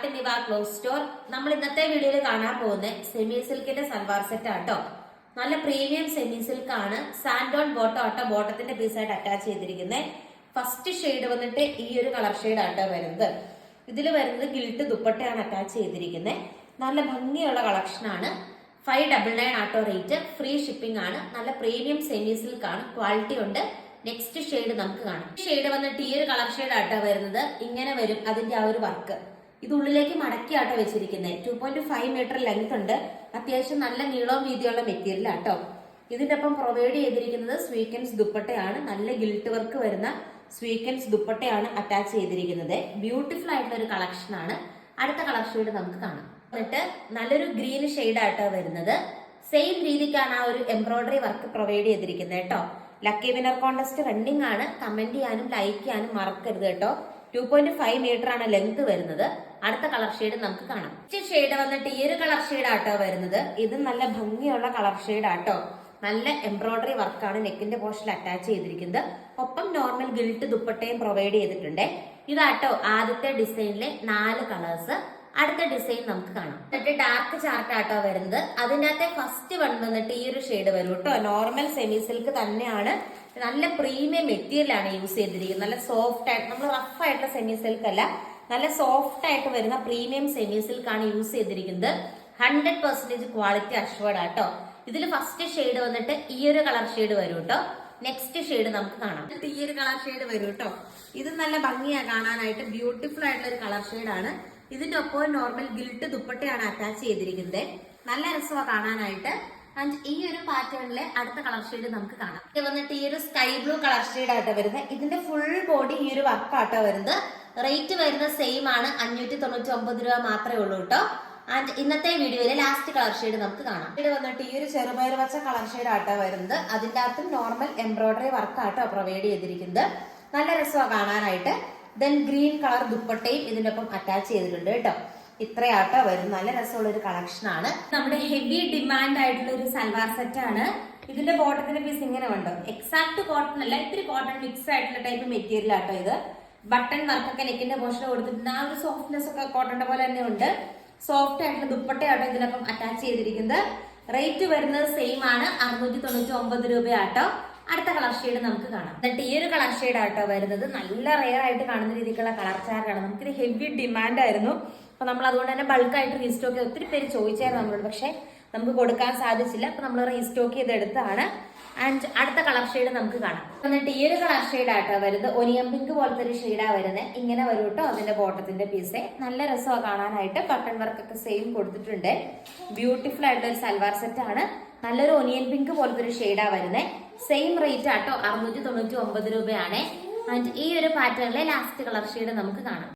Art നിവ cloth store. നമ്മൾ ഇന്നത്തെ വീഡിയോയിൽ കാണാൻ പോകുന്ന സെമി സിൽക്കിന്റെ സൽവാർ സെറ്റ് ആട്ടോ. നല്ല പ്രീമിയം സെമി സിൽക്ക് ആണ്. സാൻഡോൺ ബോട്ടം ആട്ടോ ബോട്ടത്തിന്റെ പീസായിട്ട് അറ്റാച്ച് ചെയ്തിരിക്കുന്നത്. ഫസ്റ്റ് ഷെയ്ഡ് വന്നിട്ട് ഈ ഒരു കളർ ഷെയ്ഡ് ആട്ടോ വരുന്നത്. ഇതിൽ വരുന്നത് ഗിൽട്ട് ദുപ്പട്ടയാണ് അറ്റാച്ച് ചെയ്തിരിക്കുന്നത്. നല്ല ഭംഗിയുള്ള കളക്ഷൻ ആണ്. 599 ആട്ടോ റേറ്റ്. ഫ്രീ ഷിപ്പിംഗ് ആണ്. നല്ല പ്രീമിയം സെമി സിൽക്ക് ആണ്. ക്വാളിറ്റി ഉണ്ട്. നെക്സ്റ്റ് ഷെയ്ഡ് നമുക്ക് കാണാം. ഷെയ്ഡ് വന്നിട്ട് ഈ ഒരു കളർ ഷെയ്ഡ് ആട്ടോ വരുന്നത്. ഇങ്ങനെ വരും അതിന്റെ ആ ഒരു വർക്ക്. ഇത് ഉള്ളിലേക്ക് മടക്കി ആട്ടോ വെച്ചിരിക്കുന്നത്. 2.5 മീറ്റർ ലെങ്ത് ഉണ്ട്. അത്യാവശ്യം നല്ല നീളവും വീതിയുള്ള മെറ്റീരിയൽ ആട്ടോ. ഇതിന്റെ ഒപ്പം പ്രൊവൈഡ് ചെയ്തിരിക്കുന്നത് സ്വീക്കൻസ് ദുപ്പട്ടയാണ്. നല്ല ഗിൽട്ട് വർക്ക് വരുന്ന സ്വീക്കൻസ് ദുപ്പട്ടയാണ് അറ്റാച്ച് ചെയ്തിരിക്കുന്നത്. ബ്യൂട്ടിഫുൾ ആയിട്ടുള്ള ഒരു കളക്ഷൻ ആണ്. അടുത്ത കളർ ഷെയ്ഡ് നമുക്ക് കാണാം. എന്നിട്ട് നല്ലൊരു ഗ്രീൻ ഷെയ്ഡ് ആട്ടോ വരുന്നത്. സെയിം രീതിക്കാണ് ആ ഒരു എംബ്രോയിഡറി വർക്ക് പ്രൊവൈഡ് ചെയ്തിരിക്കുന്നത് കേട്ടോ. ലക്കി വിനർ കോൺടെസ്റ്റ് റണ്ണിംഗ് ആണ്. കമന്റ് ചെയ്യാനും ലൈക്ക് ചെയ്യാനും മറക്കരുത് കേട്ടോ. 2.5 മീറ്റർ ആണ് ലെങ്ത് വരുന്നത്. അടുത്ത കളർ ഷെയ്ഡ് നമുക്ക് കാണാം. ഷെയ്ഡ് വന്നിട്ട് ഈ ഒരു കളർ ഷെയ്ഡ് ആട്ടോ വരുന്നത്. ഇത് നല്ല ഭംഗിയുള്ള കളർ ഷെയ്ഡ് ആട്ടോ. നല്ല എംബ്രോയിഡറി വർക്കാണ് നെക്കിന്റെ പോർഷനിൽ അറ്റാച്ച് ചെയ്തിരിക്കുന്നത്. ഒപ്പം നോർമൽ ഗിൽട്ട് ദുപ്പട്ടയും പ്രൊവൈഡ് ചെയ്തിട്ടുണ്ട്. ഇതാട്ടോ ആദ്യത്തെ ഡിസൈനിലെ 4 കളേഴ്സ്. അടുത്ത ഡിസൈൻ നമുക്ക് കാണാം. എന്നിട്ട് ഡാർക്ക് ചാർട്ട് ആട്ടോ വരുന്നത്. അതിനകത്തെ ഫസ്റ്റ് വൺ വന്നിട്ട് ഈ ഒരു ഷെയ്ഡ് വരും കേട്ടോ. നോർമൽ സെമി സിൽക്ക് തന്നെയാണ്. നല്ല പ്രീമിയം മെറ്റീരിയൽ ആണ് യൂസ് ചെയ്തിരിക്കുന്നത്. നല്ല സോഫ്റ്റ് ആയിട്ട്, നമ്മൾ റഫ് ആയിട്ടുള്ള സെമി സിൽക്ക് അല്ല, നല്ല സോഫ്റ്റ് ആയിട്ട് വരുന്ന പ്രീമിയം സെമി സിൽക്ക് ആണ് യൂസ് ചെയ്തിരിക്കുന്നത്. 100% ക്വാളിറ്റി അഷ്വേർഡ് ആട്ടോ. ഇതിൽ ഫസ്റ്റ് ഷെയ്ഡ് വന്നിട്ട് ഈ ഒരു കളർ ഷെയ്ഡ് വരും കേട്ടോ. നെക്സ്റ്റ് ഷെയ്ഡ് നമുക്ക് കാണാം. ഈ ഒരു കളർ ഷെയ്ഡ് വരും കേട്ടോ. ഇത് നല്ല ഭംഗിയാ കാണാനായിട്ട്. ബ്യൂട്ടിഫുൾ ആയിട്ടുള്ള ഒരു കളർ ഷെയ്ഡ് ആണ്. ഇതിന്റെ ഒപ്പം നോർമൽ ഗിൽട്ട് ദുപ്പട്ടയാണ് അറ്റാച്ച് ചെയ്തിരിക്കുന്നത്. നല്ല രസമാണ് കാണാനായിട്ട്. ആൻഡ് ഈ ഒരു പാറ്റേണിലെ അടുത്ത കളർ ഷെയ്ഡ് നമുക്ക് കാണാം. ഇത് വന്നിട്ട് ഈ ഒരു സ്കൈ ബ്ലൂ കളർ ഷെയ്ഡ് ആട്ടോ വരുന്നത്. ഇതിന്റെ ഫുൾ ബോഡി ഈ ഒരു വർക്ക് ആട്ടോ വരുന്നത്. റേറ്റ് വരുന്നത് സെയിം ആണ്. 599 രൂപ മാത്രമേ ഉള്ളൂ കേട്ടോ. ആൻഡ് ഇന്നത്തെ വീഡിയോയിലെ ലാസ്റ്റ് കളർ ഷെയ്ഡ് നമുക്ക് കാണാം. ഇത് വന്നിട്ട് ഈ ഒരു ചെറുപയർ പച്ച കളർ ഷെയ്ഡ് ആട്ടോ വരുന്നത്. അതിന്റെ അകത്തും നോർമൽ എംബ്രോയിഡറി വർക്ക് ആട്ടോ പ്രൊവൈഡ് ചെയ്തിരിക്കുന്നത്. നല്ല രസമാണ് കാണാനായിട്ട്. ദെൻ ഗ്രീൻ കളർ ദുപ്പട്ടയും ഇതിന്റെ ഒപ്പം അറ്റാച്ച് ചെയ്തിട്ടുണ്ട് കേട്ടോ. ഇത്രയാട്ടോ വരും. നല്ല രസമുള്ള ഒരു കളക്ഷൻ ആണ്. നമ്മുടെ ഹെവി ഡിമാൻഡ് ആയിട്ടുള്ള ഒരു സൽവാർ സെറ്റ് ആണ്. ഇതിന്റെ ബോട്ടത്തിന്റെ പീസ് ഇങ്ങനെ ഉണ്ടോ. എക്സാക്ട് കോട്ടൺ അല്ല, ഇത്തിരി കോട്ടൺ മിക്സ് ആയിട്ടുള്ള ടൈപ്പ് മെറ്റീരിയൽ ആട്ടോ ഇത്. ബട്ടൺ വർക്കൊക്കെ നെക്കിന്റെ പോർഷൻ കൊടുത്തിട്ടുണ്ട്. ആ ഒരു സോഫ്റ്റ്നെസ് ഒക്കെ കോട്ടന്റെ പോലെ തന്നെ ഉണ്ട്. സോഫ്റ്റ് ആയിട്ടുള്ള ദുപ്പട്ടയാട്ടോ ഇതിനൊപ്പം അറ്റാച്ച് ചെയ്തിരിക്കുന്നത്. റേറ്റ് വരുന്നത് സെയിം ആണ്. 699 രൂപയാട്ടോ. അടുത്ത കളർ ഷെയ്ഡ് നമുക്ക് കാണാം. എന്നിട്ട് ഈ ഒരു കളർ ഷെയ്ഡ് ആട്ടോ വരുന്നത്. നല്ല റെയർ ആയിട്ട് കാണുന്ന രീതിക്കുള്ള കളർ ചാർട്ടാണ്. നമുക്കിത് ഹെവി ഡിമാൻഡ് ആയിരുന്നു. അപ്പൊ നമ്മൾ അതുകൊണ്ട് തന്നെ ബൾക്കായിട്ട് റീസ്റ്റോക്ക് ചെയ്ത് ഒത്തിരി പേര് ചോദിച്ചായിരുന്നു നമ്മളോട്. പക്ഷെ നമുക്ക് കൊടുക്കാൻ സാധിച്ചില്ല. അപ്പൊ നമ്മൾ റീസ്റ്റോക്ക് ചെയ്തെടുത്താണ്. ആൻഡ് അടുത്ത കളർ ഷെയ്ഡ് നമുക്ക് കാണാം. എന്നിട്ട് ഈ ഒരു കളർ ഷെയ്ഡ് ആട്ടോ വരുന്നത്. ഒനിയൻ പിങ്ക് പോലത്തെ ഒരു ഷെയ്ഡാ വരുന്നത്. ഇങ്ങനെ വരും കേട്ടോ അതിന്റെ ബോട്ടത്തിന്റെ പീസ്. നല്ല രസമാണ് കാണാനായിട്ട്. ബട്ടൺ വർക്ക് ഒക്കെ സെയിം കൊടുത്തിട്ടുണ്ട്. ബ്യൂട്ടിഫുൾ ആയിട്ടുള്ള ഒരു സൽവാർ സെറ്റ് ആണ്. നല്ലൊരു ഒനിയൻ പിങ്ക് പോലത്തെ ഒരു ഷെയ്ഡാ വരുന്നത്. സെയിം റേറ്റ് ആട്ടോ. 699 രൂപയാണ്. ആൻഡ് ഈ ഒരു പാറ്റേണിലെ ലാസ്റ്റ് കളർ ഷെയ്ഡ് നമുക്ക് കാണാം.